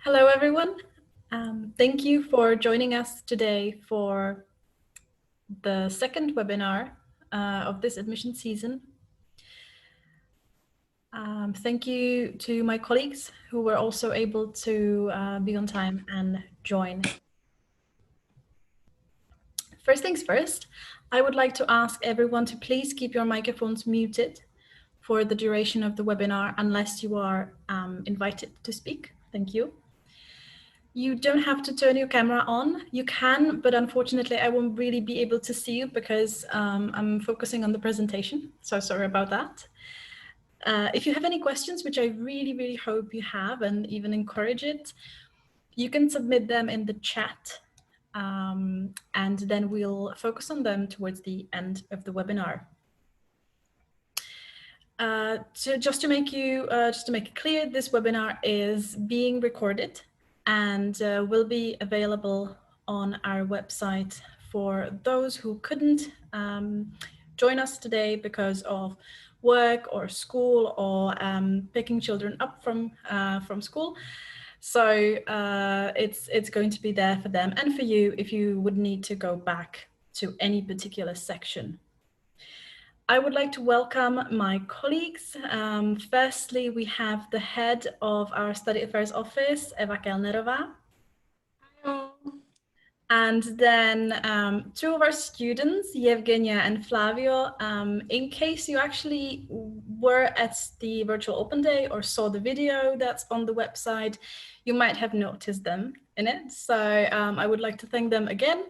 Hello, everyone. Thank you for joining us today for the second webinar of this admission season. Thank you to my colleagues who were also able to be on time and join. First things first, I would like to ask everyone to please keep your microphones muted for the duration of the webinar unless you are invited to speak. Thank you. You don't have to turn your camera on. You can, but unfortunately, I won't really be able to see you because I'm focusing on the presentation. So sorry about that. If you have any questions, which I really hope you have and even encourage it, you can submit them in the chat and then we'll focus on them towards the end of the webinar. So just to make it clear, this webinar is being recorded and will be available on our website for those who couldn't join us today because of work or school or picking children up from school. So it's going to be there for them and for you if you would need to go back to any particular section. I would like to welcome my colleagues. Firstly, we have the head of our Study Affairs Office, Eva Kellnerova. Hello. And then two of our students, Evgeniya and Flavio. In case you actually were at the virtual open day or saw the video that's on the website, you might have noticed them in it. So I would like to thank them again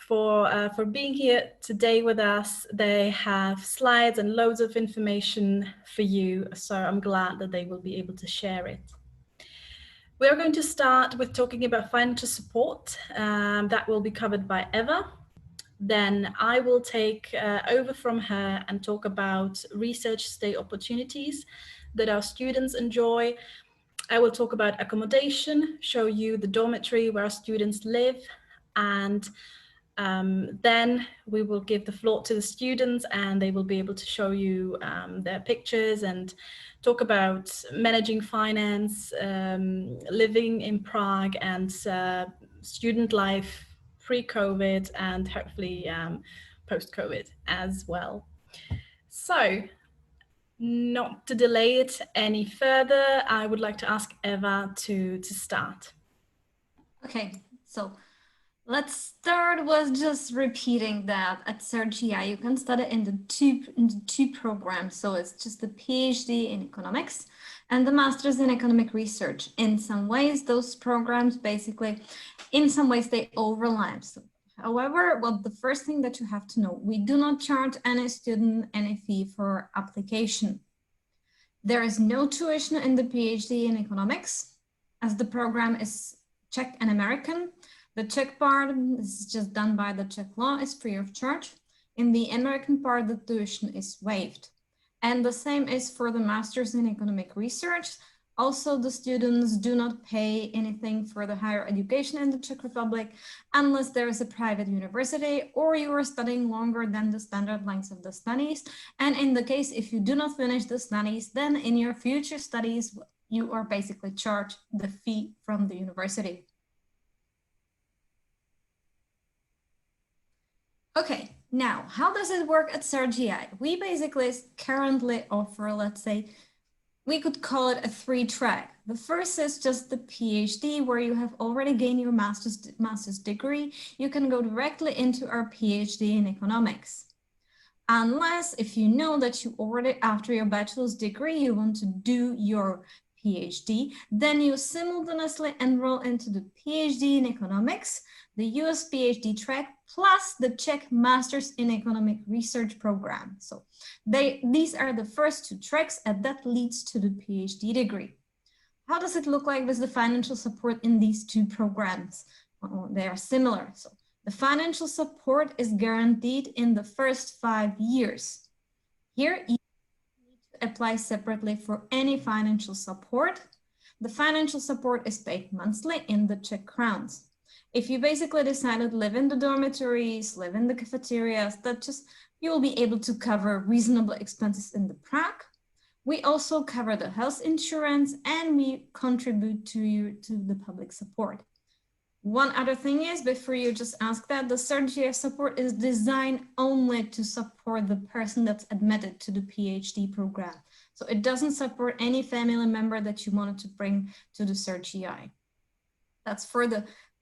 for being here today with us. They have slides and loads of information for you, so I'm glad that they will be able to share it. We are going to start with talking about financial support. That will be covered by Eva. Then I will take over from her and talk about research stay opportunities that our students enjoy. I will talk about accommodation, show you the dormitory where our students live, and then we will give the floor to the students and they will be able to show you their pictures and talk about managing finance, living in Prague, and student life pre-COVID and hopefully post-COVID as well. So not to delay it any further, I would like to ask Eva to start. Okay, so let's start with just repeating that at CERGE-EI you can study in the two programs. So it's just the PhD in economics and the Master's in Economic Research. In some ways, those programs basically, in some ways they overlap. So, however, well, the first thing that you have to know, we do not charge any student any fee for application. There is no tuition in the PhD in economics, as the program is Czech and American. The Czech part is just done by the Czech law, is free of charge. In the American part, the tuition is waived. And the same is for the Masters in Economic Research. Also, the students do not pay anything for the higher education in the Czech Republic unless there is a private university or you are studying longer than the standard length of the studies. And in the case, if you do not finish the studies, then in your future studies, you are basically charged the fee from the university. Okay, now, how does it work at CERGE-EI? We basically currently offer, let's say, we could call it a 3-track. The first is just the PhD, where you have already gained your master's degree. You can go directly into our PhD in economics. Unless if you know that you already, after your bachelor's degree, you want to do your PhD, then you simultaneously enroll into the PhD in economics, the US PhD track, plus the Czech Masters in Economic Research program. So these are the first 2 tracks, and that leads to the PhD degree. How does it look like with the financial support in these 2 programs? Well, they are similar. So the financial support is guaranteed in the first 5 years. Here, you need to apply separately for any financial support. The financial support is paid monthly in the Czech crowns. If you basically decide to live in the dormitories, live in the cafeterias, that just, you will be able to cover reasonable expenses in the Prague. We also cover the health insurance, and we contribute to the public support. One other thing is, before you just ask that, the CERGE-EI support is designed only to support the person that's admitted to the PhD program. So it doesn't support any family member that you wanted to bring to the CERGE-EI. That's for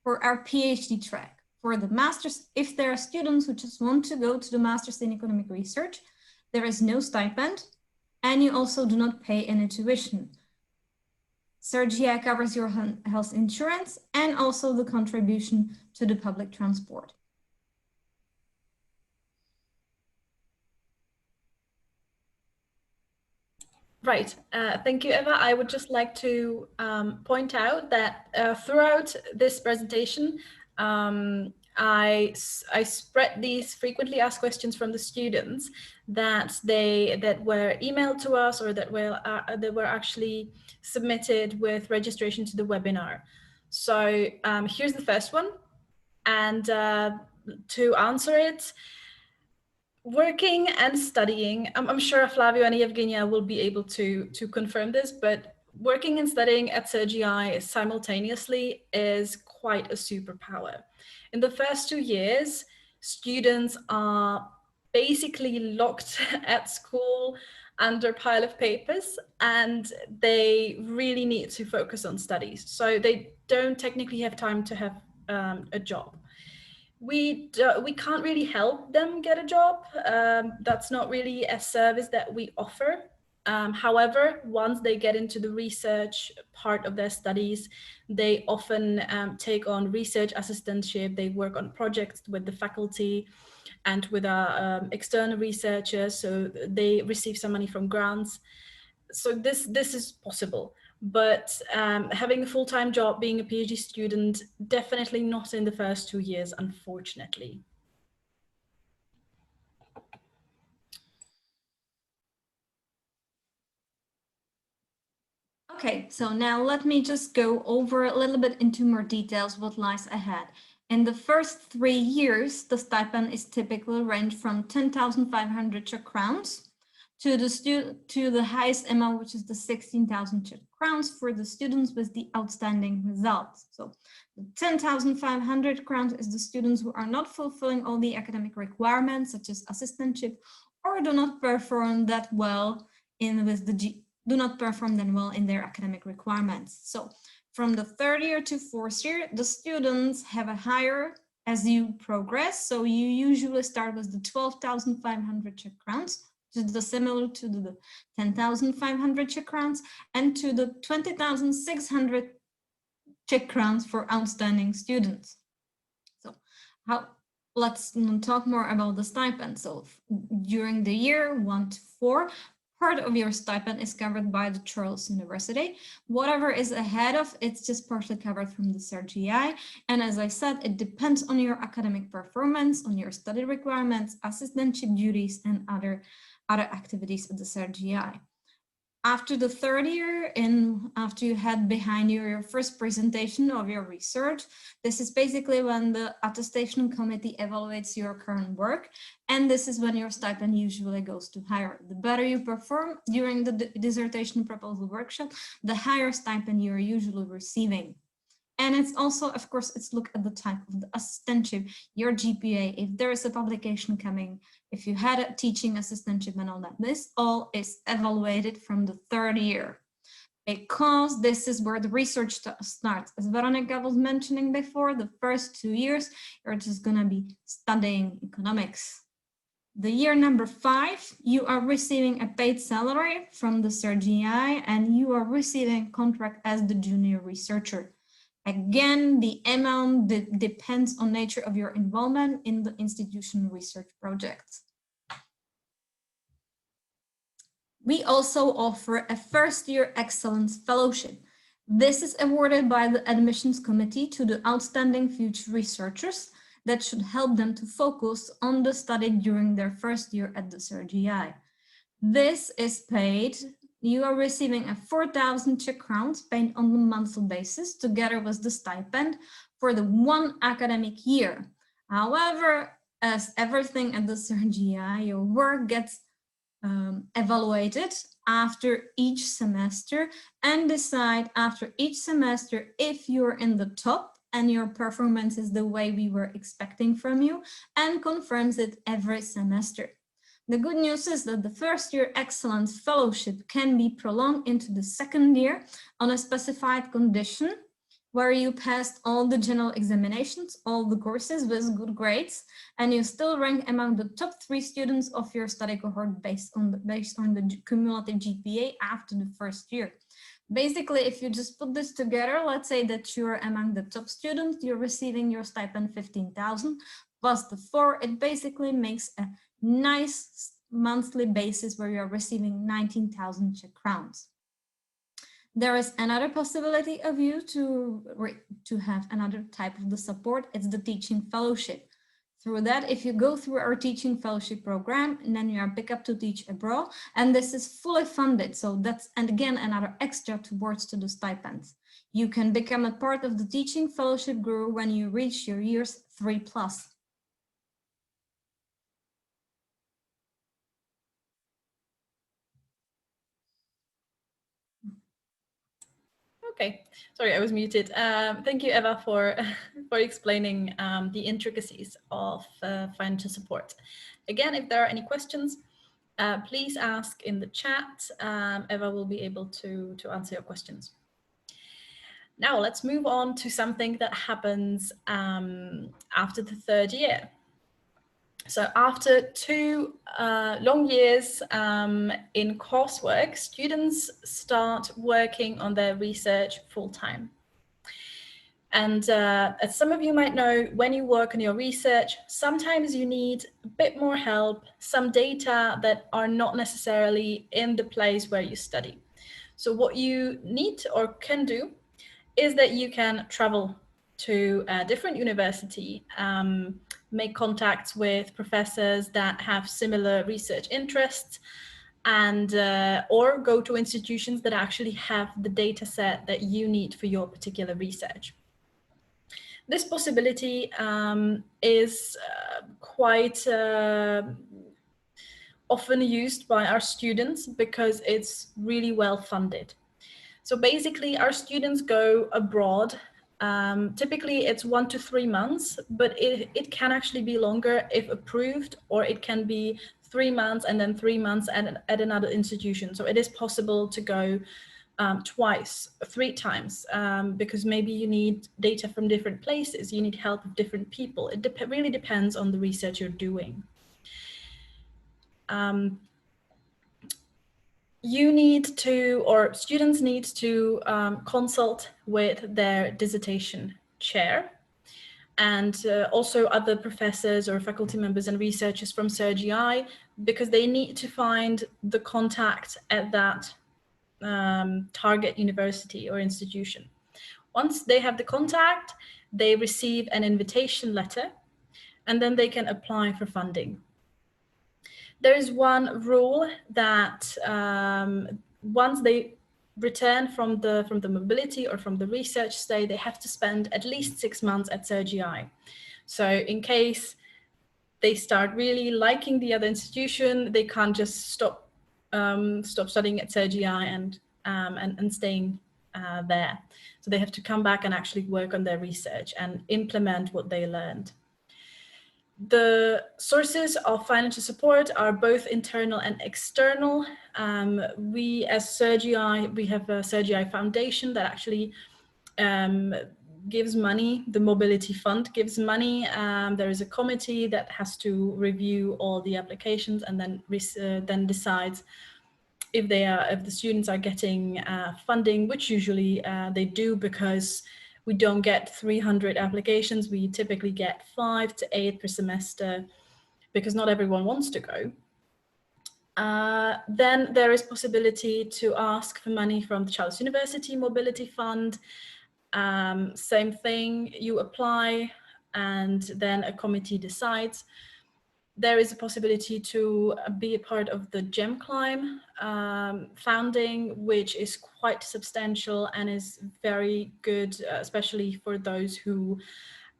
our PhD track. For the master's, if there are students who just want to go to the master's in economic research, there is no stipend, and you also do not pay any tuition. CERGE-EI covers your health insurance and also the contribution to the public transport. Right. Thank you, Eva. I would just like to point out that throughout this presentation, I spread these frequently asked questions from the students that were emailed to us, or that were actually submitted with registration to the webinar. So here's the first one, and to answer it, working and studying, I'm sure Flavio and Evgeniya will be able to confirm this, but working and studying at CERGE-EI simultaneously is quite a superpower. In the first 2 years, students are basically locked at school under a pile of papers, and they really need to focus on studies. So they don't technically have time to have a job. We can't really help them get a job. That's not really a service that we offer. However, once they get into the research part of their studies, they often take on research assistantship. They work on projects with the faculty and with our external researchers, so they receive some money from grants. So this is possible. But having a full-time job, being a PhD student, definitely not in the first 2 years, unfortunately. Okay, so now let me just go over a little bit into more details what lies ahead. In the first 3 years, the stipend is typically range from 10,500 Czech crowns to the highest amount, which is the 16,000 Czech crowns for the students with the outstanding results. So the 10,500 crowns is the students who are not fulfilling all the academic requirements, such as assistantship, or do not perform that well do not perform that well in their academic requirements. So from the 3rd year to 4th year, the students have a higher as you progress. So you usually start with the 12,500 Czech crowns, which is similar to the 10,500 Czech crowns, and to the 20,600 Czech crowns for outstanding students. So let's talk more about the stipend. So during the year 1 to 4, part of your stipend is covered by the Charles University. Whatever is ahead of, it's just partially covered from the CERGE-EI. And as I said, it depends on your academic performance, on your study requirements, assistantship duties, and other activities at the CERGE-EI. After the 3rd year, after you had behind you your first presentation of your research, this is basically when the attestation committee evaluates your current work, and this is when your stipend usually goes to higher. The better you perform during the dissertation proposal workshop, the higher stipend you're usually receiving. And it's also, of course, it's look at the type of the assistantship, your GPA, if there is a publication coming, if you had a teaching assistantship and all that. This all is evaluated from the 3rd year, because this is where the research starts. As Veronika was mentioning before, the first 2 years, you're just gonna be studying economics. The year number 5, you are receiving a paid salary from the CERGE-EI, and you are receiving a contract as the junior researcher. Again, the amount depends on nature of your involvement in the institution research projects. We also offer a first-year excellence fellowship. This is awarded by the admissions committee to the outstanding future researchers that should help them to focus on the study during their first year at the CERGE-EI. This is paid. You are receiving a 4,000 Czech crowns paid on a monthly basis, together with the stipend for the 1 academic year. However, as everything at the CERGE-EI, your work gets evaluated after each semester and decide after each semester if you're in the top and your performance is the way we were expecting from you, and confirms it every semester. The good news is that the first year excellence fellowship can be prolonged into the second year on a specified condition, where you passed all the general examinations, all the courses with good grades, and you still rank among the top 3 students of your study cohort based on the cumulative GPA after the first year. Basically, if you just put this together, let's say that you're among the top students, you're receiving your stipend 15,000 plus the 4, it basically makes a nice monthly basis where you're receiving 19,000 Czech crowns. There is another possibility of you to have another type of the support. It's the teaching fellowship. Through that, if you go through our teaching fellowship program, and then you are picked up to teach abroad, and this is fully funded. So that's, and again, another extra towards to the stipends. You can become a part of the teaching fellowship group when you reach your years 3+. Okay, sorry, I was muted. Thank you, Eva, for explaining the intricacies of financial support. Again, if there are any questions, please ask in the chat. Eva will be able to answer your questions. Now let's move on to something that happens after the third year. So after 2 long years in coursework, students start working on their research full-time. And as some of you might know, when you work on your research, sometimes you need a bit more help, some data that are not necessarily in the place where you study. So what you need or can do is that you can travel to a different university, make contacts with professors that have similar research interests, and or go to institutions that actually have the data set that you need for your particular research. This possibility is quite often used by our students because it's really well funded. So basically, our students go abroad. Typically, it's 1 to 3 months, but it can actually be longer if approved, or it can be 3 months and then 3 months at another institution. So it is possible to go twice, 3 times, because maybe you need data from different places, you need help of different people. It really depends on the research you're doing. You need to, or students need to consult with their dissertation chair, and also other professors or faculty members and researchers from CERGE-EI, because they need to find the contact at that target university or institution. Once they have the contact, they receive an invitation letter, and then they can apply for funding. There is one rule that once they return from the mobility or from the research stay, they have to spend at least 6 months at CERGE-EI. So in case they start really liking the other institution, they can't just stop studying at CERGE-EI and staying there. So they have to come back and actually work on their research and implement what they learned. The sources of financial support are both internal and external. We as CERGE-EI, we have a CERGE-EI Foundation that actually gives money. The Mobility Fund gives money. There is a committee that has to review all the applications and then decides if the students are getting funding, which usually they do, because we don't get 300 applications. We typically get 5 to 8 per semester, because not everyone wants to go. Then there is possibility to ask for money from the Charles University Mobility Fund. Same thing, you apply and then a committee decides. There is a possibility to be a part of the GEM Climb founding, which is quite substantial and is very good, especially for those who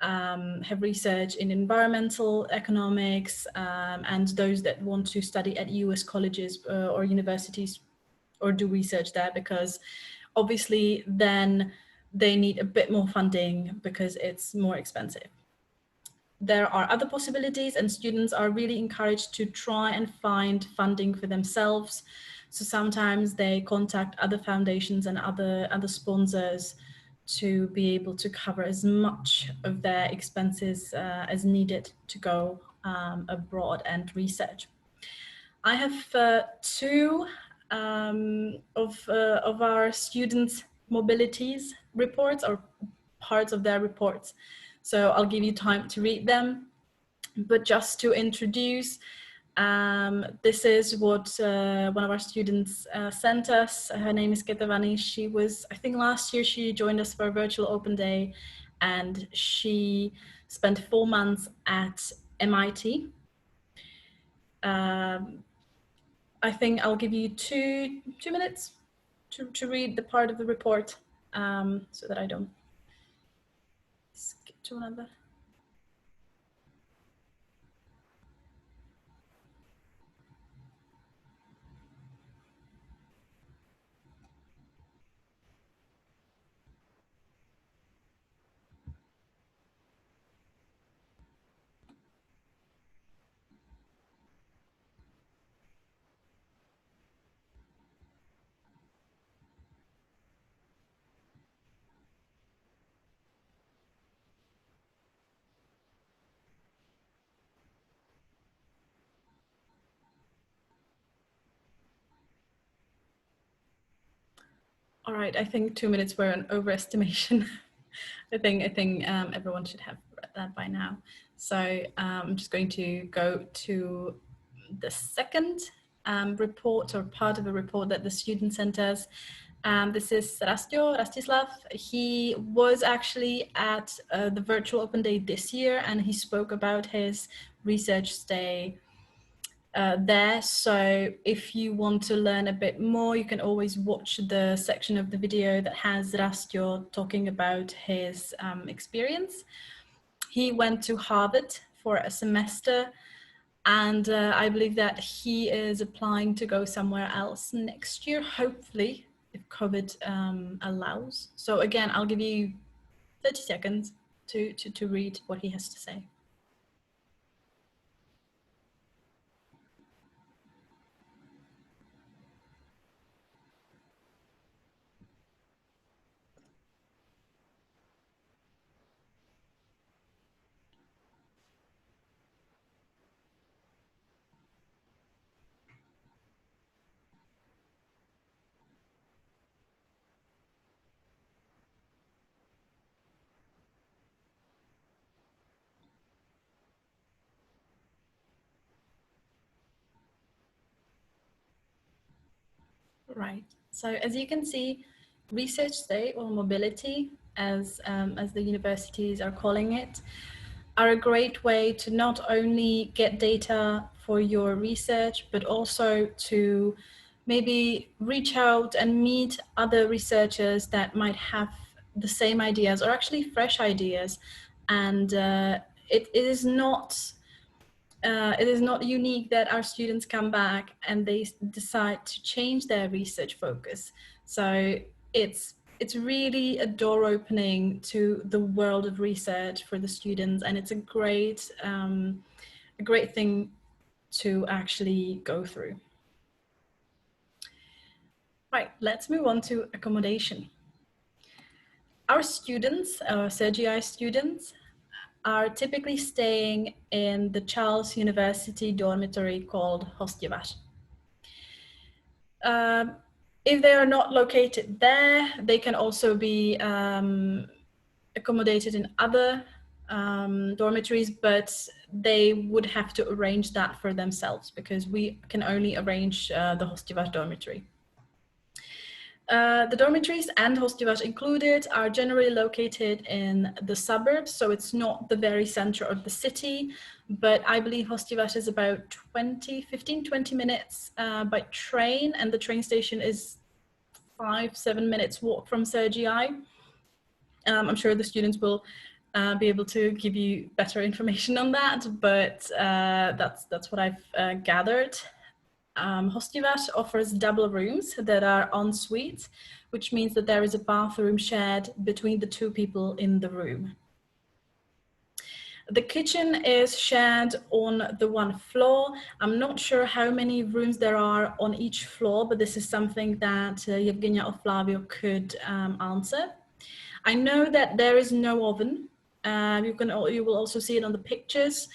have research in environmental economics and those that want to study at US colleges or universities or do research there, because obviously then they need a bit more funding because it's more expensive. There are other possibilities, and students are really encouraged to try and find funding for themselves. So sometimes they contact other foundations and other sponsors to be able to cover as much of their expenses as needed to go abroad and research. I have two of our students' mobilities reports, or parts of their reports. So I'll give you time to read them. But just to introduce, this is what one of our students sent us. Her name is Ketavani. She was, I think last year, she joined us for a virtual open day, and she spent 4 months at MIT. I think I'll give you two minutes to read the part of the report, so that I don't skip to another. All right, I think 2 minutes were an overestimation. I think everyone should have read that by now. So I'm just going to go to the second report, or part of a report that the student sent us. This is Rastislav. He was actually at the virtual open day this year, and he spoke about his research stay there. So if you want to learn a bit more, you can always watch the section of the video that has Rastio talking about his experience. He went to Harvard for a semester, and I believe that he is applying to go somewhere else next year, hopefully, if COVID allows. So again, I'll give you 30 seconds to read what he has to say. Right. So as you can see, research stay, or mobility, as the universities are calling it, are a great way to not only get data for your research, but also to maybe reach out and meet other researchers that might have the same ideas, or actually fresh ideas. And it is not unique that our students come back and they decide to change their research focus. So it's really a door opening to the world of research for the students, and it's a great thing to actually go through. Right, let's move on to accommodation. Our students, CERGE-EI students, are typically staying in the Charles University dormitory called Hostjevaš. If they are not located there, they can also be accommodated in other dormitories, but they would have to arrange that for themselves, because we can only arrange the Hostjevaš dormitory. The dormitories, and Hostjevaš included, are generally located in the suburbs, so it's not the very center of the city, but I believe Hostjevaš is about 15-20 minutes by train, and the train station is 5-7 minutes walk from CERGE-EI. I'm sure the students will be able to give you better information on that, but that's what I've gathered. Hostivat offers double rooms that are en suite, which means that there is a bathroom shared between the two people in the room. The kitchen is shared on the one floor. I'm not sure how many rooms there are on each floor, but this is something that Evgeniya or Flavio could answer. I know that there is no oven. You will also see it on the pictures.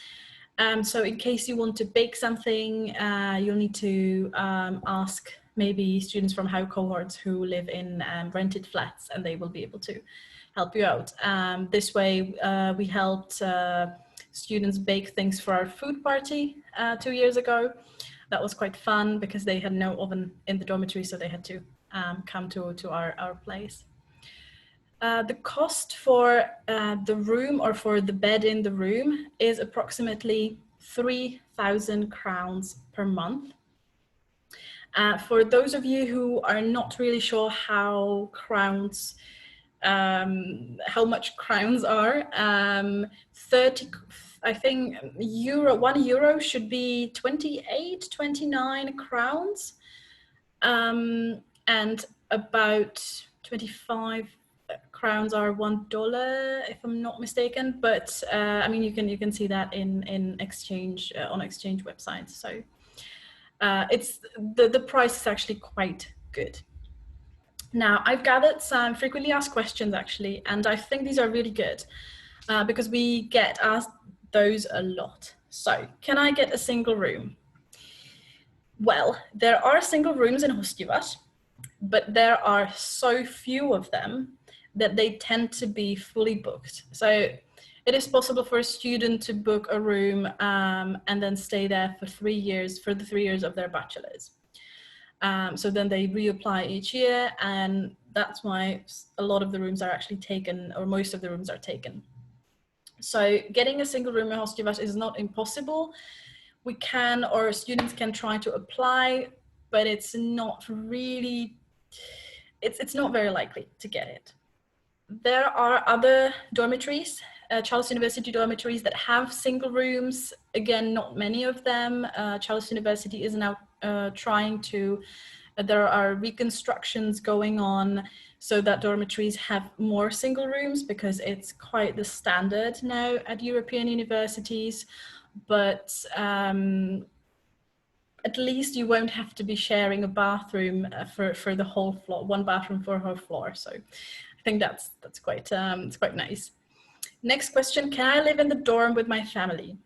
So in case you want to bake something, you'll need to ask maybe students from our cohorts who live in rented flats, and they will be able to help you out. This way, we helped students bake things for our food party 2 years ago. That was quite fun because they had no oven in the dormitory, so they had to come to our place. The cost for the room or for the bed in the room is approximately 3,000 crowns per month. For those of you who are not really sure how much crowns are, 30, I think €1 should be 28, 29 crowns, and about 25 crowns are $1, if I'm not mistaken. But I mean, you can see that in exchange on exchange websites. So it's the price is actually quite good. Now, I've gathered some frequently asked questions actually, and I think these are really good because we get asked those a lot. So, can I get a single room? Well, there are single rooms in Hostivat, but there are so few of them that they tend to be fully booked. So it is possible for a student to book a room and then stay there for 3 years, for the 3 years of their bachelor's. So then they reapply each year, and that's why a lot of the rooms are actually taken, or most of the rooms are taken. So getting a single room in Hostivat is not impossible. We can, or students can try to apply, but it's not really, it's not very likely to get it. There are other dormitories, Charles University dormitories that have single rooms. Again, not many of them. Charles University is now trying to, there are reconstructions going on so that dormitories have more single rooms, because it's quite the standard now at European universities. But at least you won't have to be sharing a bathroom for the whole floor, one bathroom for a whole floor. So I think that's quite it's quite nice. Next question: can I live in the dorm with my family?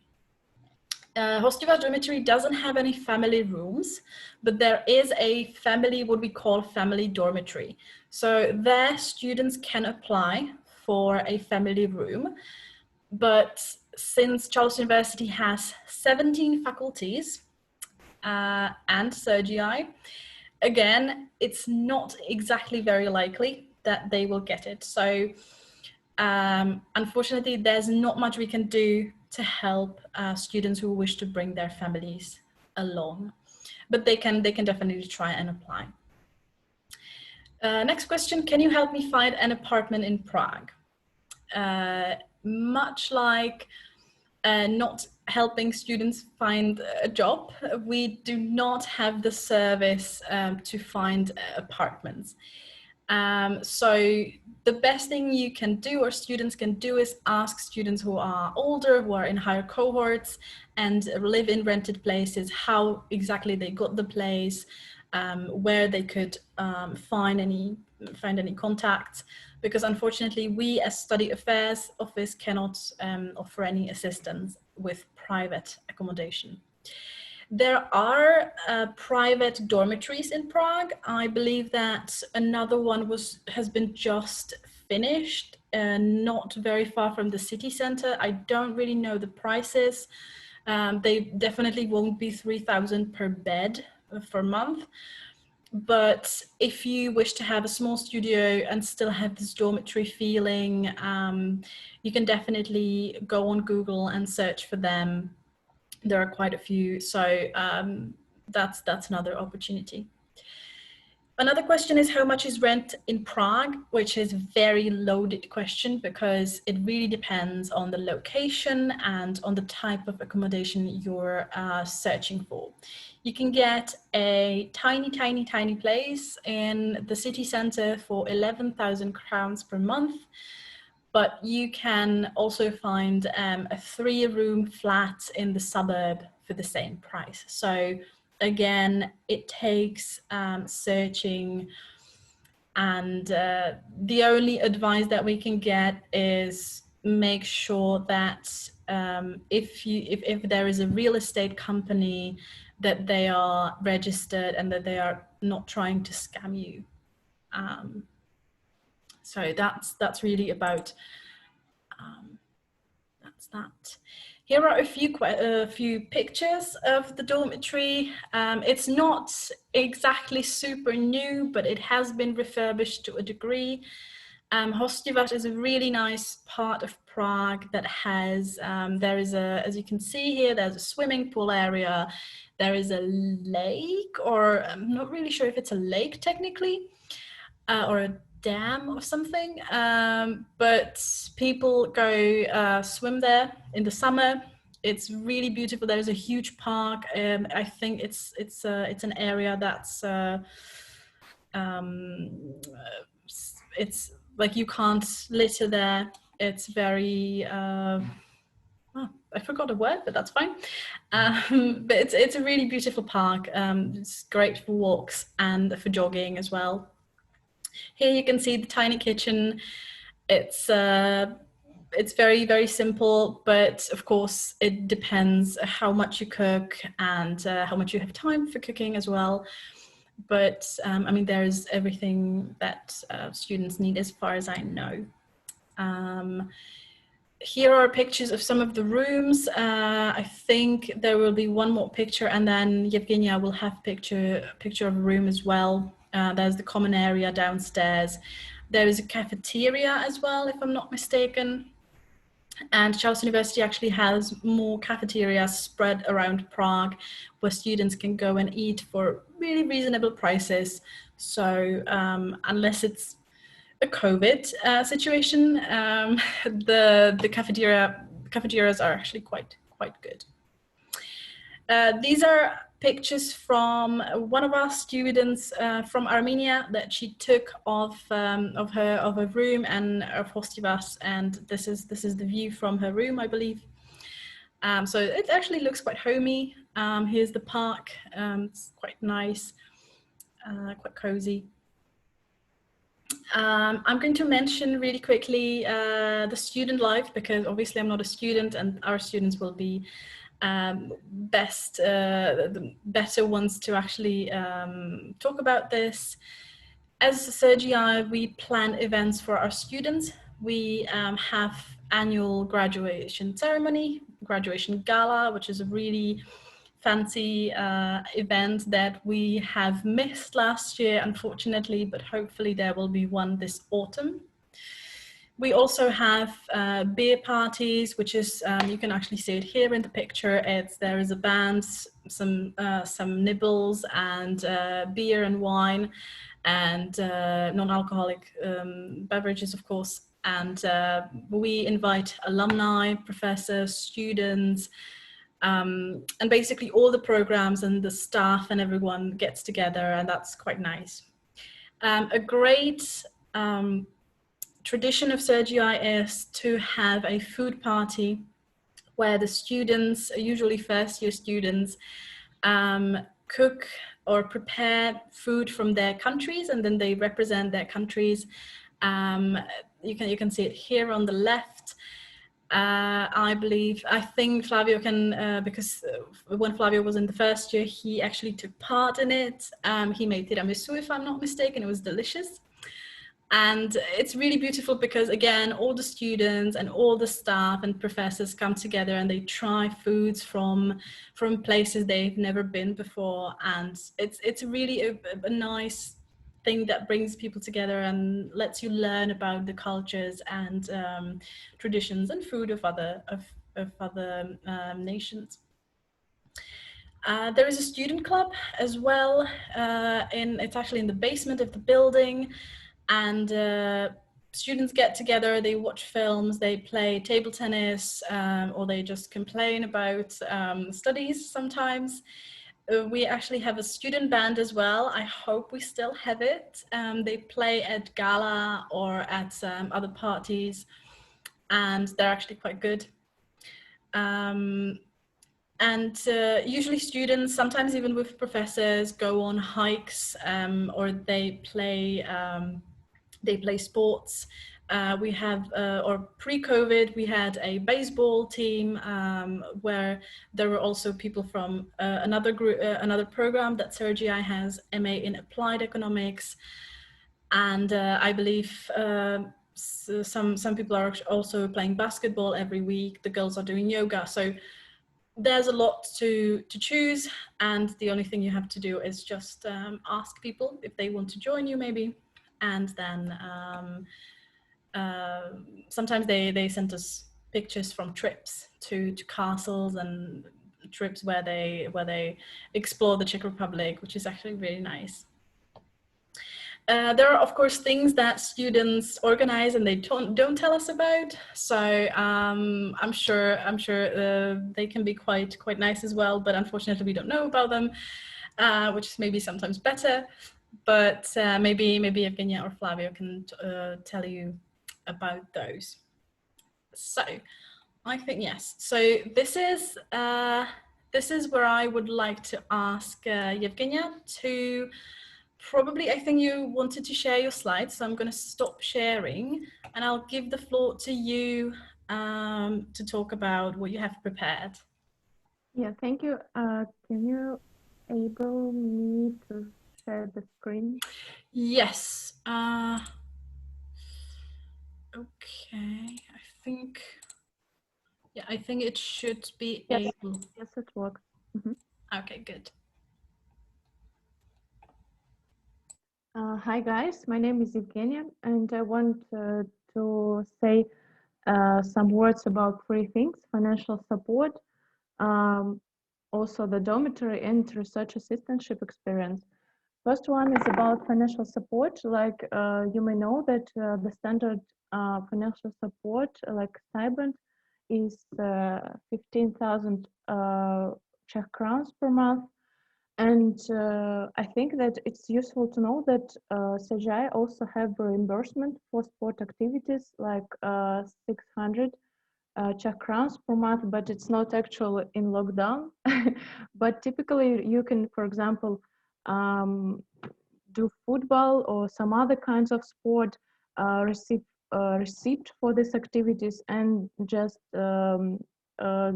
Hostivat dormitory doesn't have any family rooms, but there is a family, what we call family dormitory. So there students can apply for a family room, but since Charles University has 17 faculties and CERGE-EI, again, it's not exactly very likely that they will get it. So unfortunately, there's not much we can do to help students who wish to bring their families along, but they can definitely try and apply. Next question: can you help me find an apartment in Prague? Much like not helping students find a job, we do not have the service to find apartments. So the best thing you can do, or students can do, is ask students who are older, who are in higher cohorts and live in rented places, how exactly they got the place, where they could find any contacts, because unfortunately we as Study Affairs Office cannot offer any assistance with private accommodation. There are private dormitories in Prague. I believe that another one has been just finished, not very far from the city center. I don't really know the prices. They definitely won't be 3,000 per bed per month. But if you wish to have a small studio and still have this dormitory feeling, you can definitely go on Google and search for them. There are quite a few, so that's another opportunity. Another question is how much is rent in Prague, which is a very loaded question because it really depends on the location and on the type of accommodation you're searching for. You can get a tiny place in the city center for 11,000 crowns per month, but you can also find a 3-room flat in the suburb for the same price. So again, it takes searching, and the only advice that we can get is make sure that if there is a real estate company, that they are registered and that they are not trying to scam you. So that's really about that's that. Here are a few pictures of the dormitory. It's not exactly super new, but it has been refurbished to a degree. Hostivař is a really nice part of Prague that has, there is a, as you can see here, there's a swimming pool area. There is a lake, or I'm not really sure if it's a lake technically, or a dam or something, but people go swim there in the summer. It's really beautiful. There's a huge park. I think it's an area that's it's like you can't litter there. It's very I forgot a word, but that's fine. But it's a really beautiful park. It's great for walks and for jogging as well. Here you can see the tiny kitchen. It's very simple, but of course it depends how much you cook and how much you have time for cooking as well. But I mean, there's everything that students need as far as I know. Here are pictures of some of the rooms. I think there will be one more picture, and then Evgeniya will have picture of a room as well. There's the common area downstairs. There is a cafeteria as well, if I'm not mistaken. And Charles University actually has more cafeterias spread around Prague where students can go and eat for really reasonable prices. So unless it's a COVID situation, the cafeterias are actually quite good. These are pictures from one of our students from Armenia that she took of her room and of Hostivař, and this is the view from her room, I believe. So it actually looks quite homey. Here's the park. It's quite nice, quite cozy. I'm going to mention really quickly the student life, because obviously I'm not a student and our students will be the better ones to actually talk about this. As CERGE-EI, we plan events for our students. We have annual graduation ceremony, graduation gala, which is a really fancy event that we have missed last year, unfortunately, but hopefully there will be one this autumn. We also have beer parties, which is, you can actually see it here in the picture. There is a band, some nibbles, and beer and wine, and non-alcoholic beverages, of course. And we invite alumni, professors, students, and basically all the programs and the staff and everyone gets together, and that's quite nice. A great tradition of CERGE-EI is to have a food party where the students, usually first-year students, cook or prepare food from their countries, and then they represent their countries. You can see it here on the left. I think Flavio can, because when Flavio was in the first year, he actually took part in it. He made tiramisu, if I'm not mistaken. It was delicious. And it's really beautiful because, again, all the students and all the staff and professors come together and they try foods from places they've never been before. And it's really a nice thing that brings people together and lets you learn about the cultures and traditions and food of other nations. There is a student club as well. It's actually in the basement of the building, and students get together. They watch films, they play table tennis, or they just complain about studies sometimes. We actually have a student band as well. I hope we still have it. They play at gala or at other parties, and they're actually quite good. And usually students, sometimes even with professors, go on hikes, or they play sports. We have, or pre-COVID, we had a baseball team where there were also people from another group, another program that CERGE-EI has, MA in Applied Economics, and I believe so some people are also playing basketball every week. The girls are doing yoga, so there's a lot to choose, and the only thing you have to do is just ask people if they want to join you, maybe, and then sometimes they send us pictures from trips to castles and trips where they explore the Czech Republic, which is actually really nice. There are, of course, things that students organize and they don't tell us about. So I'm sure they can be quite nice as well. But unfortunately, we don't know about them, which is maybe sometimes better. But maybe Evgeniya or Flavio can tell you about those. So I think yes. So this is where I would like to ask Evgeniya to. Probably, I think you wanted to share your slides, so I'm going to stop sharing and I'll give the floor to you to talk about what you have prepared. Yeah, thank you. Can you able me to share the screen? Yes. Okay, I think it should be Yes. able. Yes, it works. Okay, good. Hi guys, my name is Evgeniya, and I want to say some words about three things: financial support, also the dormitory, and research assistantship experience. First one is about financial support. Like you may know that the standard financial support, like stipend, is 15,000 Czech crowns per month. And I think that it's useful to know that CERGE-EI also have reimbursement for sport activities, like 600 Czech crowns per month, but it's not actually in lockdown. But typically you can, for example, do football or some other kinds of sport, receive receipt for these activities and just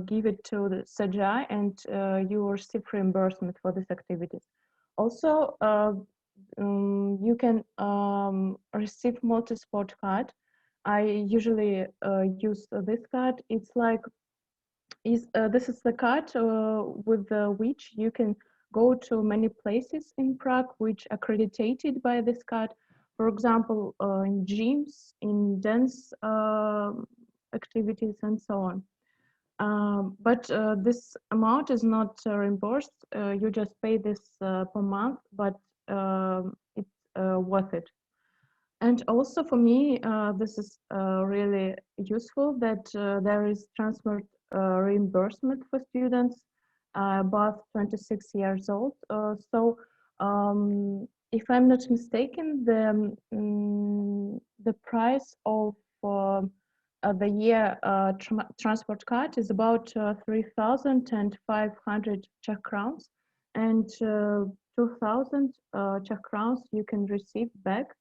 give it to the CERGE-EI, and you receive reimbursement for these activities. Also, you can receive multi-sport card. I usually use this card. It's like this is the card with which you can go to many places in Prague which are accredited by this card. For example, in gyms, in dance activities, and so on. But this amount is not reimbursed. You just pay this per month, but it's worth it. And also for me, this is really useful that there is transport reimbursement for students above 26 years old. So if I'm not mistaken, the price of the year transport card is about 3,500 Czech crowns, and 2,000 Czech crowns you can receive back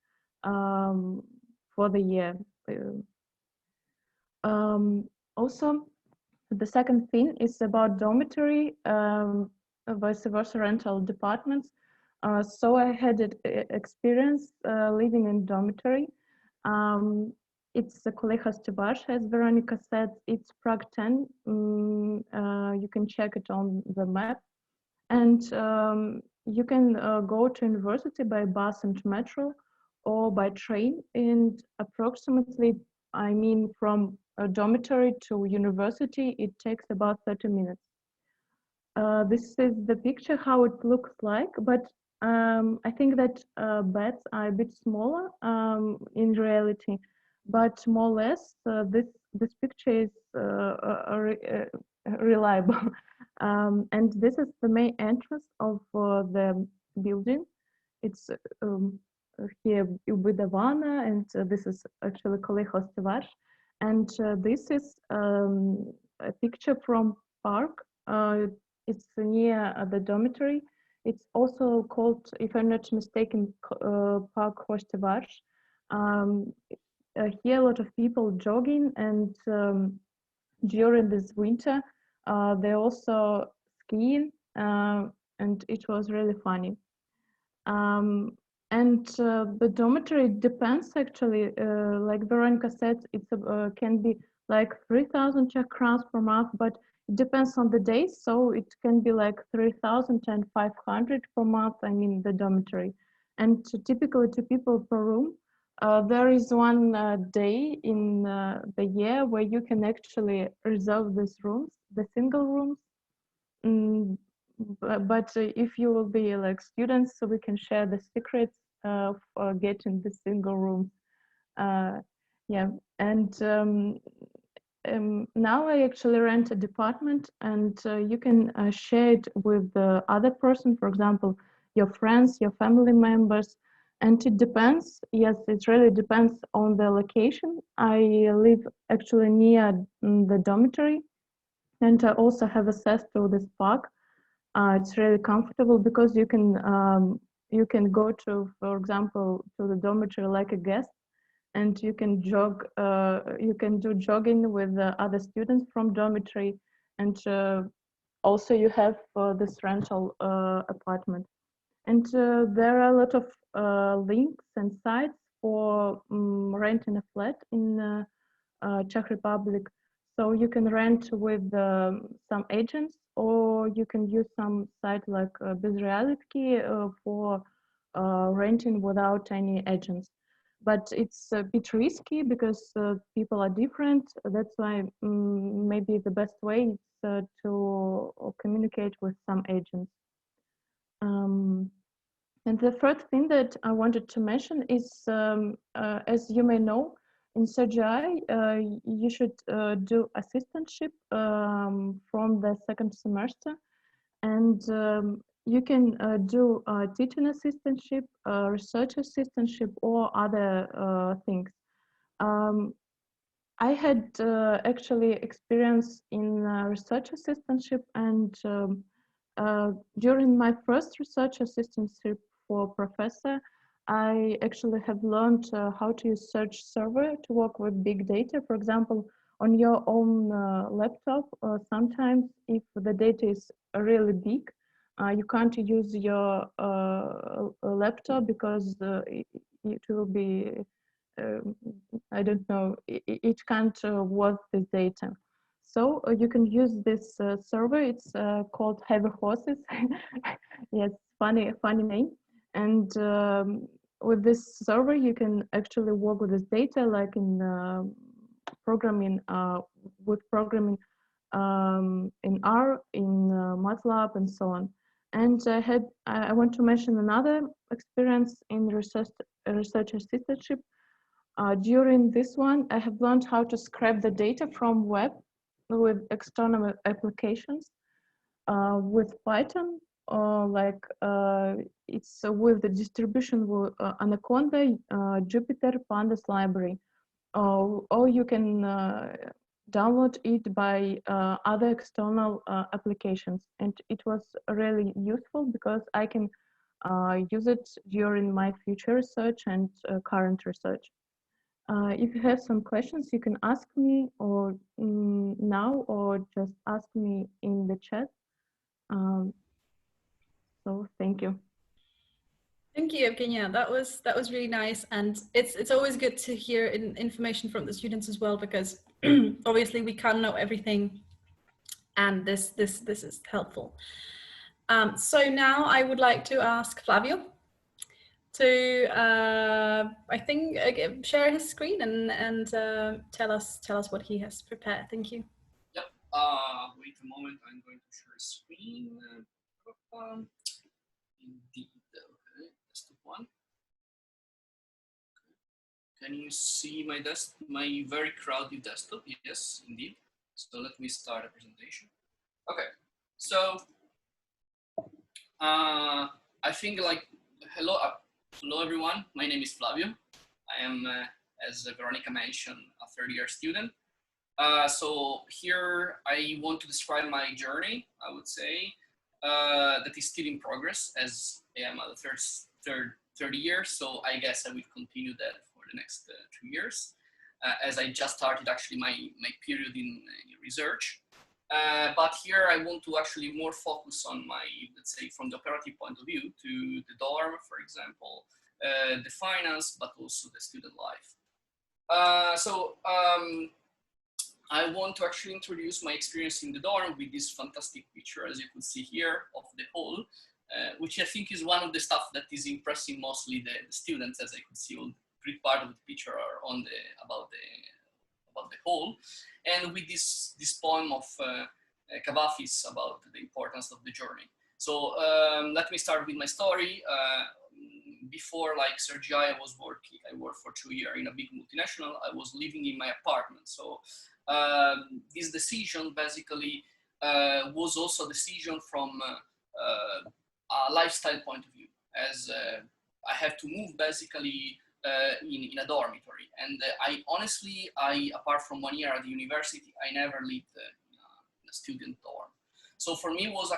for the year. Also, the second thing is about dormitory, vice versa rental departments. So I had experience living in dormitory. It's the Kolycha Stebash, as Veronica said. It's Prague 10. You can check it on the map. And you can go to university by bus and metro or by train. And approximately, I mean, from a dormitory to university, it takes about 30 minutes. This is the picture how it looks like, but I think that bats are a bit smaller in reality, but more or less this picture is reliable. And this is the main entrance of the building. It's here with the Vanna, and this is actually Kolekhostevar. And this is a picture from park. It's near the dormitory. It's also called, if I'm not mistaken, Park Hostevar. Here a lot of people jogging, and during this winter, they also skiing, and it was really funny. And the dormitory depends actually, like Veronica said, it's can be like 3,000 Czech crowns per month, but it depends on the days. So it can be like 3,500 per month, I mean, the dormitory. And typically 2 people per room. There is one day in the year where you can actually reserve these rooms, the single rooms. But if you will be like students, so we can share the secrets of getting the single rooms. Yeah, and now I actually rent a department, and you can share it with the other person, for example, your friends, your family members. And it depends, yes, it really depends on the location. I live actually near the dormitory, and I also have access to this park. It's really comfortable because you can go to, for example, to the dormitory like a guest, and you can jog. You can do jogging with other students from dormitory, and also you have this rental apartment. And there are a lot of links and sites for renting a flat in Czech Republic. So you can rent with some agents, or you can use some site like BizReality for renting without any agents. But it's a bit risky because people are different. That's why maybe the best way is to communicate with some agents. And the third thing that I wanted to mention is, as you may know, in CERGE-EI, you should do assistantship from the second semester, and you can do teaching assistantship, research assistantship, or other things. I had actually experience in research assistantship, and during my first research assistantship for professor, I actually have learned how to use CERGE server to work with big data. For example, on your own laptop, sometimes if the data is really big, you can't use your laptop because it will be I don't know, it can't work this data. So you can use this server. It's called Heavy Horses. Yes, funny name. And with this server, you can actually work with this data, like in programming, with programming in R, in MATLAB, and so on. And I want to mention another experience in research assistantship. During this one, I have learned how to scrape the data from web with external applications with Python, it's with the distribution with Anaconda, Jupyter, Pandas library, or you can download it by other external applications. And it was really useful because I can use it during my future research and current research. If you have some questions, you can ask me or now, or just ask me in the chat. So thank you. Thank you, Evgeniya. That was really nice, and it's always good to hear information from the students as well, because obviously we can't know everything, and this is helpful. So now I would like to ask Flavio to I think share his screen and tell us what he has prepared. Thank you. Yeah, wait a moment, I'm going to share screen. Indeed, okay, desktop one. Can you see my very crowded desktop? Yes, indeed. So let me start a presentation. Okay, so I think like, hello everyone. My name is Flavio. I am, as Veronica mentioned, a third-year student. So here I want to describe my journey, I would say, that is still in progress, as I am at the third year. So I guess I will continue that for the next 2 years, as I just started actually my period in research. But here I want to actually more focus on my, let's say, from the operative point of view, to the dorm, for example, the finance, but also the student life. I want to actually introduce my experience in the dorm with this fantastic picture, as you could see here, of the hall, which I think is one of the stuff that is impressing mostly the students, as I could see all the great part of the picture are on the about the hall, and with this poem of Cavafis about the importance of the journey. So let me start with my story. Before like CERGE-EI, I worked for 2 years in a big multinational. I was living in my apartment. So this decision basically was also a decision from a lifestyle point of view, as I have to move basically in a dormitory. And I honestly, apart from 1 year at the university, I never lived in a student dorm. So for me, it was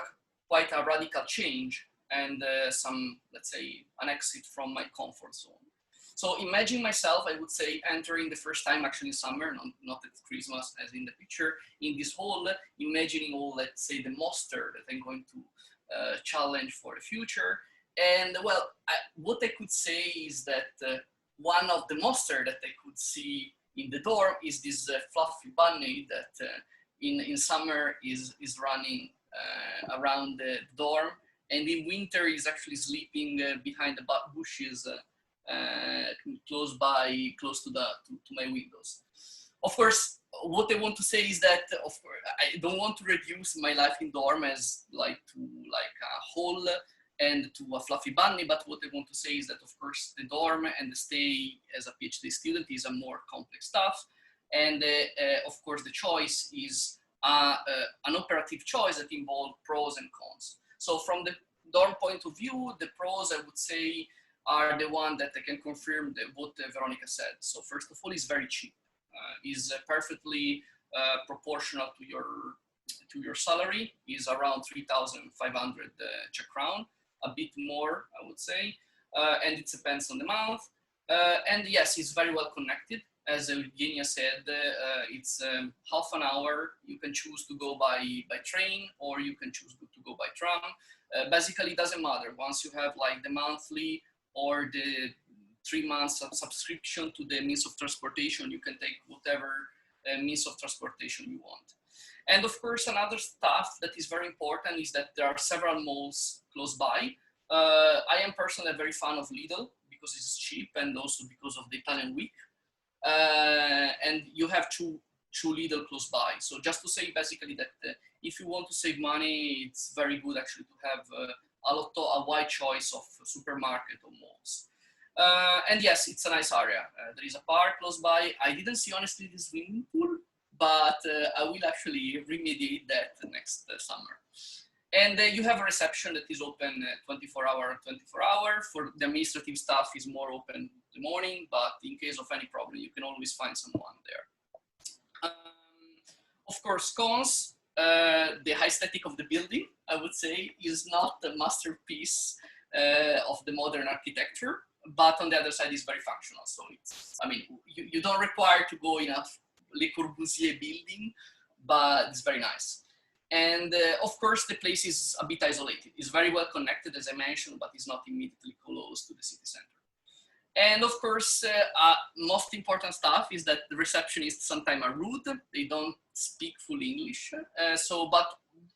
quite a radical change and some, let's say, an exit from my comfort zone. So imagine myself, I would say, entering the first time actually in summer, not at Christmas as in the picture, in this hall, imagining all, let's say, the monster that I'm going to challenge for the future. And well, what I could say is that one of the monster that I could see in the dorm is this fluffy bunny that in summer is running around the dorm, and in winter is actually sleeping behind the bushes close to my windows. Of course, what I want to say is that I don't want to reduce my life in dorm as like a hall and to a fluffy bunny, but what I want to say is that, of course, the dorm and the stay as a PhD student is a more complex stuff, and of course the choice is an operative choice that involves pros and cons. So from the dorm point of view, the pros, I would say, are the one that I can confirm what Veronica said. So first of all, it's very cheap. Is perfectly proportional to your salary. Is around 3,500 Czech crown, a bit more, I would say, and it depends on the month. And yes, it's very well connected. As Evgeniya said, it's half an hour. You can choose to go by train, or you can choose to go by tram. Basically, it doesn't matter. Once you have like the monthly or the 3 months of subscription to the means of transportation, you can take whatever means of transportation you want. And of course, another stuff that is very important is that there are several malls close by. I am personally a very fan of Lidl because it's cheap, and also because of the Italian week. And you have two Lidl close by. So just to say basically that if you want to save money, it's very good actually to have a wide choice of supermarket or malls. And yes, it's a nice area. There is a park close by. I didn't see honestly the swimming pool, but I will actually remediate that next summer. And you have a reception that is open 24 hour. For the administrative staff is more open in the morning, but in case of any problem, you can always find someone there. Of course, cons, the aesthetic of the building, I would say, is not the masterpiece of the modern architecture, but on the other side is very functional. So it's, I mean, you don't require to go in a Le Corbusier building, but it's very nice. And of course, the place is a bit isolated. It's very well connected, as I mentioned, but it's not immediately close to the city center. And of course, most important stuff is that the receptionists sometimes are rude. They don't speak full English. But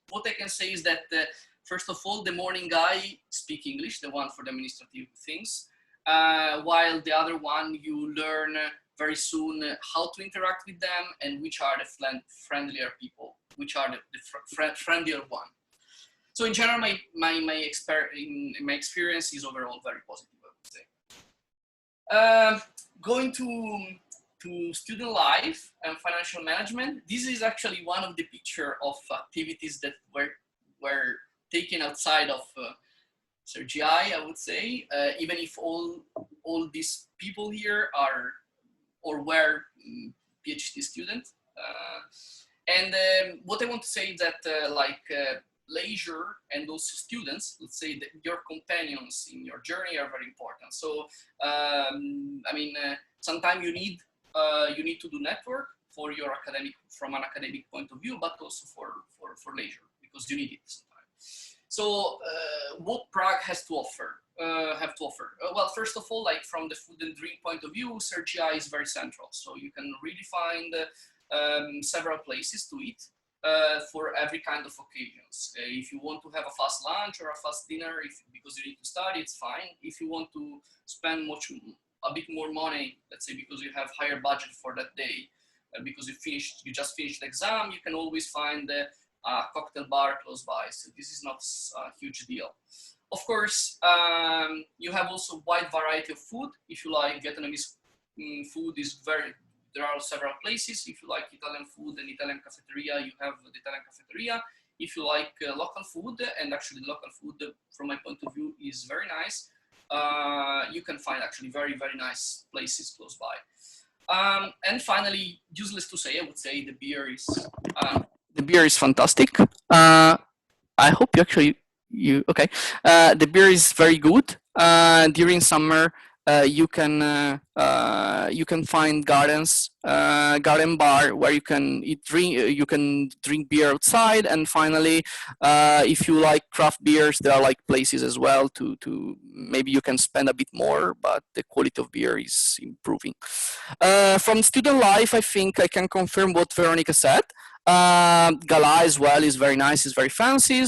what I can say is that, first of all, the morning guy speaks English, the one for the administrative things, while the other one you learn very soon how to interact with them and which are the friendlier people, which are the friendlier one. So in general, my experience is overall very positive, I would say. Going to student life and financial management, this is actually one of the picture of activities that were taken outside of CERGE-EI, I would say, even if all these people here are or were PhD students. And what I want to say is that leisure and also students, let's say that your companions in your journey are very important. So, I mean, sometimes you need to do network for your from an academic point of view, but also for leisure, because you need it sometimes. So what Prague has to offer? Well, first of all, like from the food and drink point of view, CERGE-EI is very central. So you can really find several places to eat for every kind of occasions. If you want to have a fast lunch or a fast dinner, because you need to study, it's fine. If you want to spend a bit more money, let's say because you have higher budget for that day, because you just finished the exam, you can always find a cocktail bar close by. So this is not a huge deal. Of course, you have also wide variety of food. If you like Vietnamese food, there are several places. If you like Italian food and Italian cafeteria, you have the Italian cafeteria. If you like local food, and actually local food from my point of view is very nice, you can find actually very, very nice places close by. And finally, useless to say, I would say the beer is fantastic. I hope okay. The beer is very good. During summer, you can find garden bar where you can drink beer outside. And finally, if you like craft beers, there are like places as well to maybe you can spend a bit more, but the quality of beer is improving. From student life, I think I can confirm what Veronica said. Gala as well is very nice, is very fancy.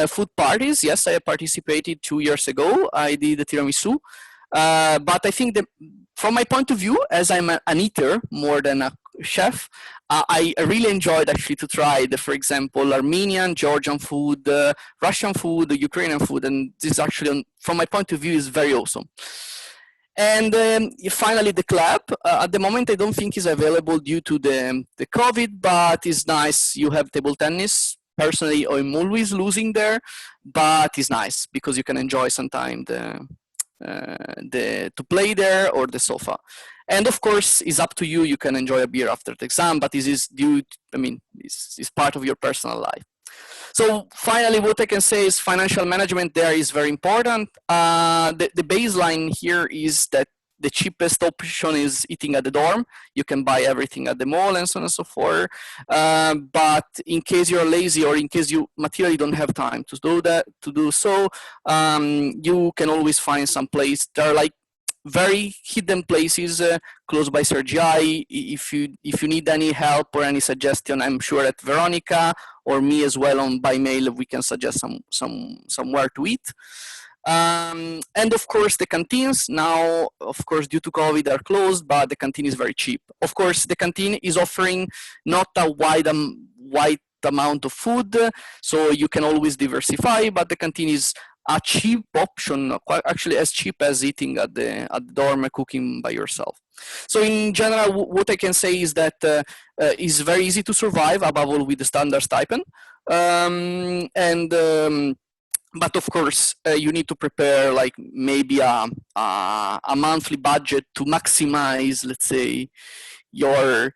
Food parties, yes, I participated 2 years ago. I did the tiramisu. But I think that from my point of view, as I'm an eater more than a chef, I really enjoyed actually to try for example, Armenian, Georgian food, Russian food, Ukrainian food, and this actually, from my point of view, is very awesome. And finally, the club. At the moment, I don't think is available due to the COVID, but it's nice. You have table tennis. Personally, I'm always losing there, but it's nice because you can enjoy sometime to play there or the sofa. And of course, it's up to you. You can enjoy a beer after the exam, but this is it's part of your personal life. So finally, what I can say is financial management there is very important. The baseline here is that the cheapest option is eating at the dorm. You can buy everything at the mall and so on and so forth. But in case you're lazy or in case you materially don't have time to do so, you can always find some place. There are like very hidden places close by CERGE-EI. If you need any help or any suggestion, I'm sure that Veronica or me as well by mail we can suggest somewhere to eat. And of course the canteens now, of course due to COVID, are closed, but the canteen is very cheap. Of course the canteen is offering not a wide amount of food, so you can always diversify, but the canteen is a cheap option, actually as cheap as eating at the dorm, cooking by yourself. So in general, what I can say is that it's very easy to survive, above all with the standard stipend. But of course, you need to prepare like maybe a monthly budget to maximize, let's say, your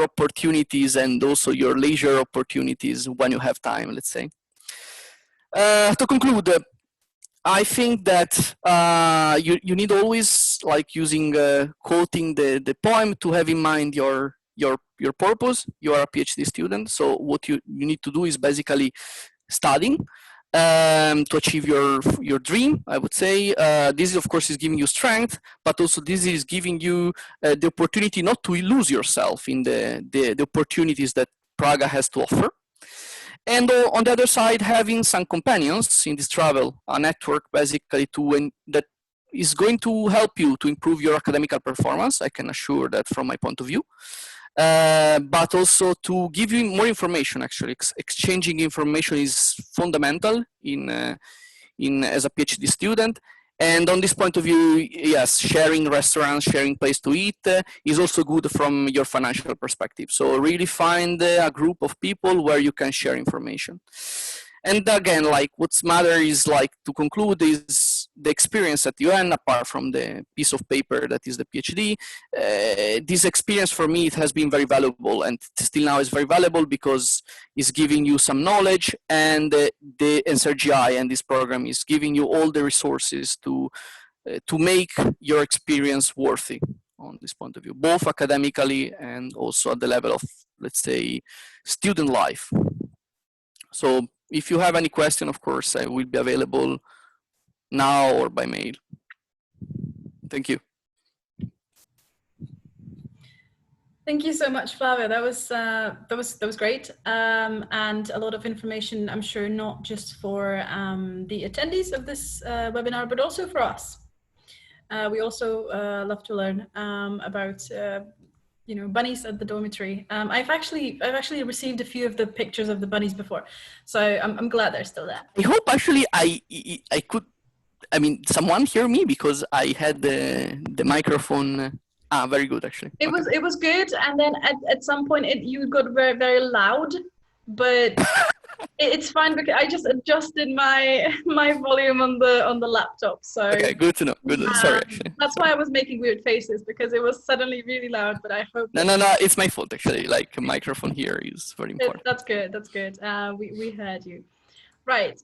opportunities and also your leisure opportunities when you have time, let's say. To conclude, I think that you need always, like, using quoting the poem to have in mind your purpose. You are a PhD student, so what you need to do is basically studying to achieve your dream, I would say. This of course is giving you strength, but also this is giving you the opportunity not to lose yourself in the opportunities that Prague has to offer. And on the other side, having some companions in this travel, a network basically that is going to help you to improve your academical performance. I can assure that from my point of view. But also to give you more information. Actually, exchanging information is fundamental in as a PhD student. And on this point of view, yes, sharing restaurants, sharing place to eat is also good from your financial perspective. So really find a group of people where you can share information. And again, like what's matter is, like, to conclude, is the experience at UN, apart from the piece of paper that is the PhD. This experience for me, it has been very valuable, and still now is very valuable because it's giving you some knowledge, and the CERGE-EI and this program is giving you all the resources to make your experience worthy on this point of view, both academically and also at the level of, let's say, student life. So if you have any question, of course, I will be available now or by mail. Thank you. Thank you so much, Flavio. That was great, and a lot of information, I'm sure, not just for the attendees of this webinar, but also for us. We also love to learn about you know, bunnies at the dormitory. I've actually received a few of the pictures of the bunnies before, so I'm glad they're still there. I hope actually I could, I mean, someone hear me, because I had the microphone. Very good, actually. It was good, and then at some point you got very, very loud, but it's fine because I just adjusted my volume on the laptop. So okay, good to know. Good. Sorry, actually. That's why I was making weird faces, because it was suddenly really loud. But I hope. No, it's my fault, actually. Like, a microphone here is very important. That's good. That's good. We heard you. Right.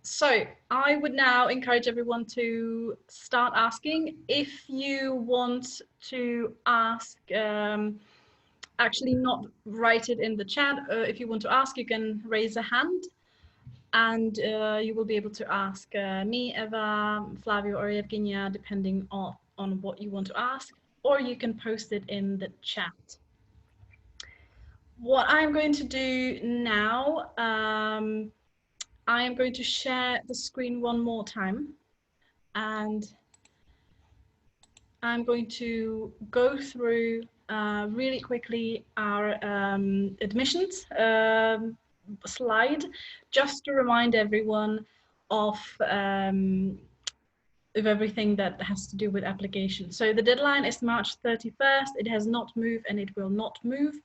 So I would now encourage everyone to start asking. If you want to ask, actually not write it in the chat. If you want to ask, you can raise a hand, and you will be able to ask me, Eva, Flavio, or Evgeniya, depending on what you want to ask, or you can post it in the chat. What I'm going to do now, I am going to share the screen one more time, and I'm going to go through really quickly our admissions slide, just to remind everyone of everything that has to do with application. So the deadline is March 31st. It has not moved, and it will not move.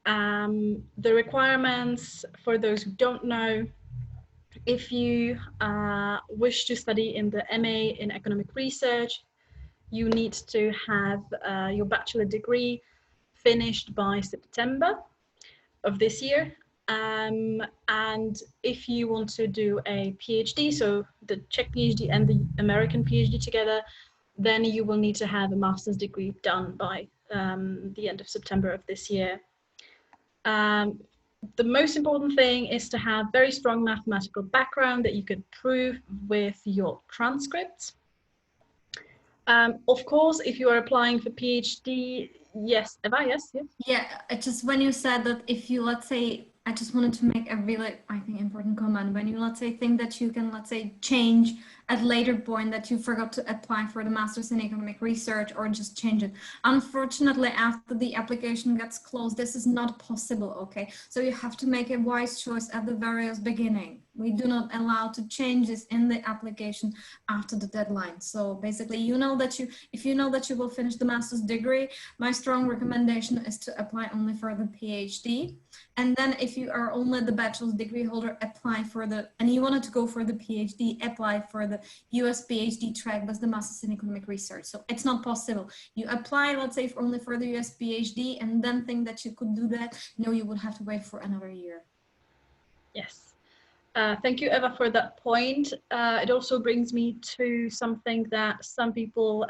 The requirements, for those who don't know, if you wish to study in the MA in economic research, you need to have your bachelor degree finished by September of this year. And if you want to do a PhD, so the Czech PhD and the American PhD together, then you will need to have a master's degree done by the end of September of this year. The most important thing is to have very strong mathematical background that you could prove with your transcripts. Of course, if you are applying for PhD, yes, Eva, yes. Yeah, just when you said that, if you, let's say, I just wanted to make a really, I think, important comment. When you, let's say, think that you can, let's say, change at later point that you forgot to apply for the Master's in Economic Research, or just change it. Unfortunately, after the application gets closed, this is not possible, okay? So you have to make a wise choice at the very beginning. We do not allow to changes in the application after the deadline. So basically, you know that if you know that you will finish the master's degree, my strong recommendation is to apply only for the PhD. And then if you are only the bachelor's degree holder, apply for and you wanted to go for the PhD, apply for the US PhD track, that's the Master's in Economic Research. So it's not possible. You apply, let's say, only for the US PhD, and then think that you could do that. No, you would have to wait for another year. Yes. Thank you, Eva, for that point. It also brings me to something that some people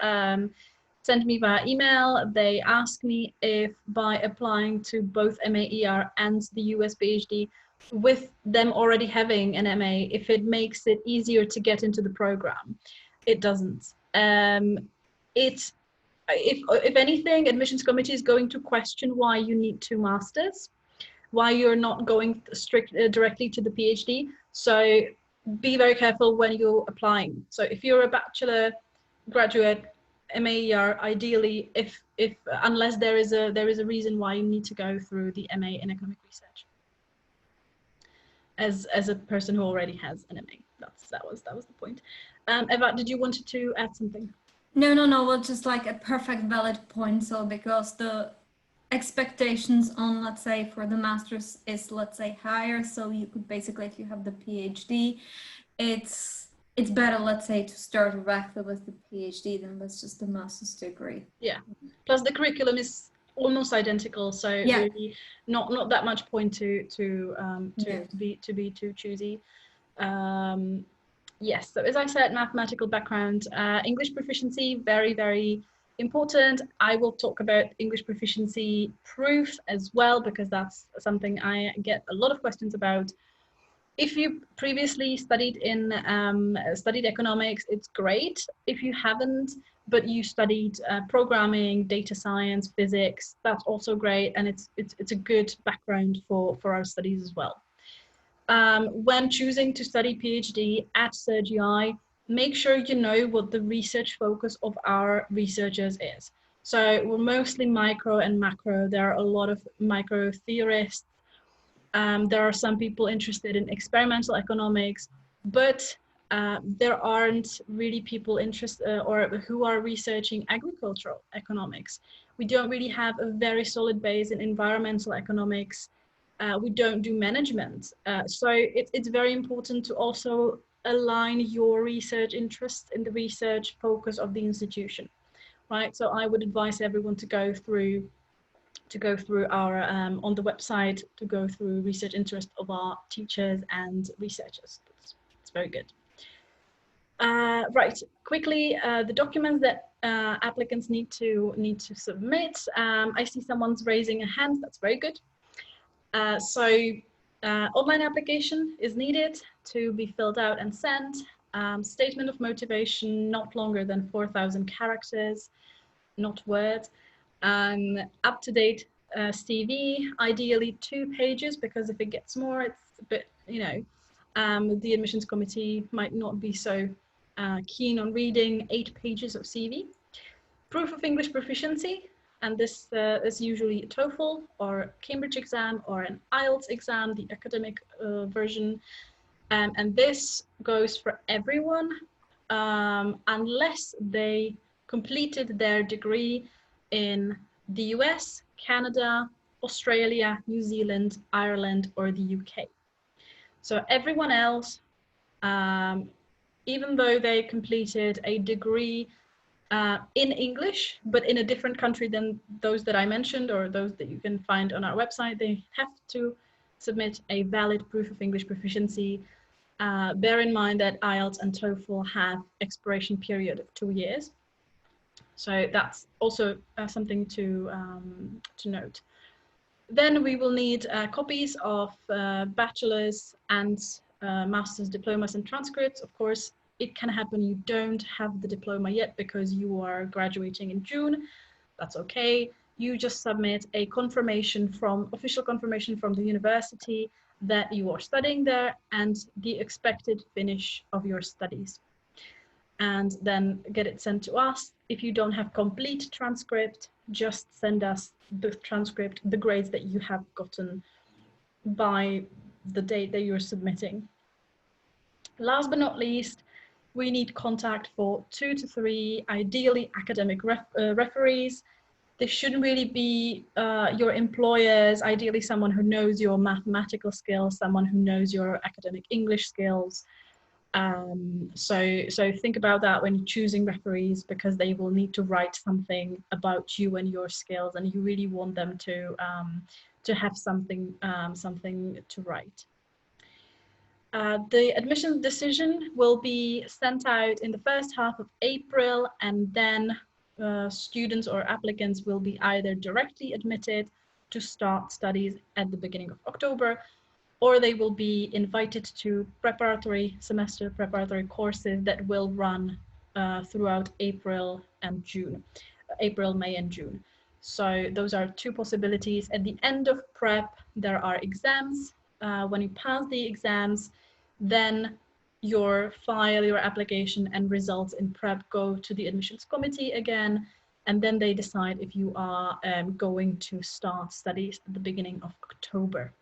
sent me via email. They asked me if by applying to both MAER and the US PhD, with them already having an MA, if it makes it easier to get into the program. It doesn't. If anything, admissions committee is going to question why you need 2 masters, why you're not going directly to the PhD. So be very careful when you're applying. So if you're a bachelor, graduate, MA, ideally, if unless there is a reason why you need to go through the MA in economic research. As a person who already has an MA, that was the point. Eva, did you want to add something? No. Well, just like a perfect valid point. So because the expectations on, let's say, for the master's is, let's say, higher. So you could basically, if you have the PhD, it's better, let's say, to start directly with the PhD than with just the master's degree. Yeah. Plus the curriculum is almost identical, so yeah. really not that much point to be too choosy. Yes, so as I said, mathematical background, English proficiency, very, very important. I will talk about English proficiency proof as well, because that's something I get a lot of questions about. If you previously studied studied economics, it's great. If you haven't, but you studied programming, data science, physics, that's also great, and it's a good background for our studies as well. When choosing to study PhD at CERGE-EI, make sure you know what the research focus of our researchers is. So we're mostly micro and macro. There are a lot of micro theorists. There are some people interested in experimental economics, but there aren't really people interested or who are researching agricultural economics. We don't really have a very solid base in environmental economics. We don't do management. So it's very important to also align your research interests in the research focus of the institution, right? So I would advise everyone to go through our on the website, to go through research interest of our teachers and researchers. It's very good. Right, quickly, the documents that applicants need to submit. I see someone's raising a hand. That's very good. Online application is needed to be filled out and sent. Statement of motivation, not longer than 4,000 characters, not words. Up-to-date CV, ideally 2 pages, because if it gets more, it's a bit, the admissions committee might not be so keen on reading 8 pages of CV. Proof of English proficiency, and this is usually a TOEFL or Cambridge exam or an IELTS exam, the academic version. And this goes for everyone, unless they completed their degree in the US, Canada, Australia, New Zealand, Ireland, or the UK. So everyone else, even though they completed a degree in English, but in a different country than those that I mentioned or those that you can find on our website, they have to submit a valid proof of English proficiency. Bear in mind that IELTS and TOEFL have expiration period of 2 years. So that's also something to note. Then we will need copies of bachelor's and master's diplomas and transcripts. Of course, it can happen you don't have the diploma yet because you are graduating in June. That's okay. You just submit a official confirmation from the university that you are studying there and the expected finish of your studies. And then get it sent to us. If you don't have complete transcript, just send us the transcript, the grades that you have gotten by the date that you're submitting. Last but not least, we need contact for 2 to 3, ideally academic referees. This shouldn't really be your employers, ideally someone who knows your mathematical skills, someone who knows your academic English skills. So think about that when you're choosing referees, because they will need to write something about you and your skills, and you really want them to have something to write. The admission decision will be sent out in the first half of April, and then students or applicants will be either directly admitted to start studies at the beginning of October, or they will be invited to semester preparatory courses that will run throughout April, May and June. So those are 2 possibilities. At the end of prep, there are exams. When you pass the exams, then your file, your application, and results in prep go to the admissions committee again, and then they decide if you are going to start studies at the beginning of October.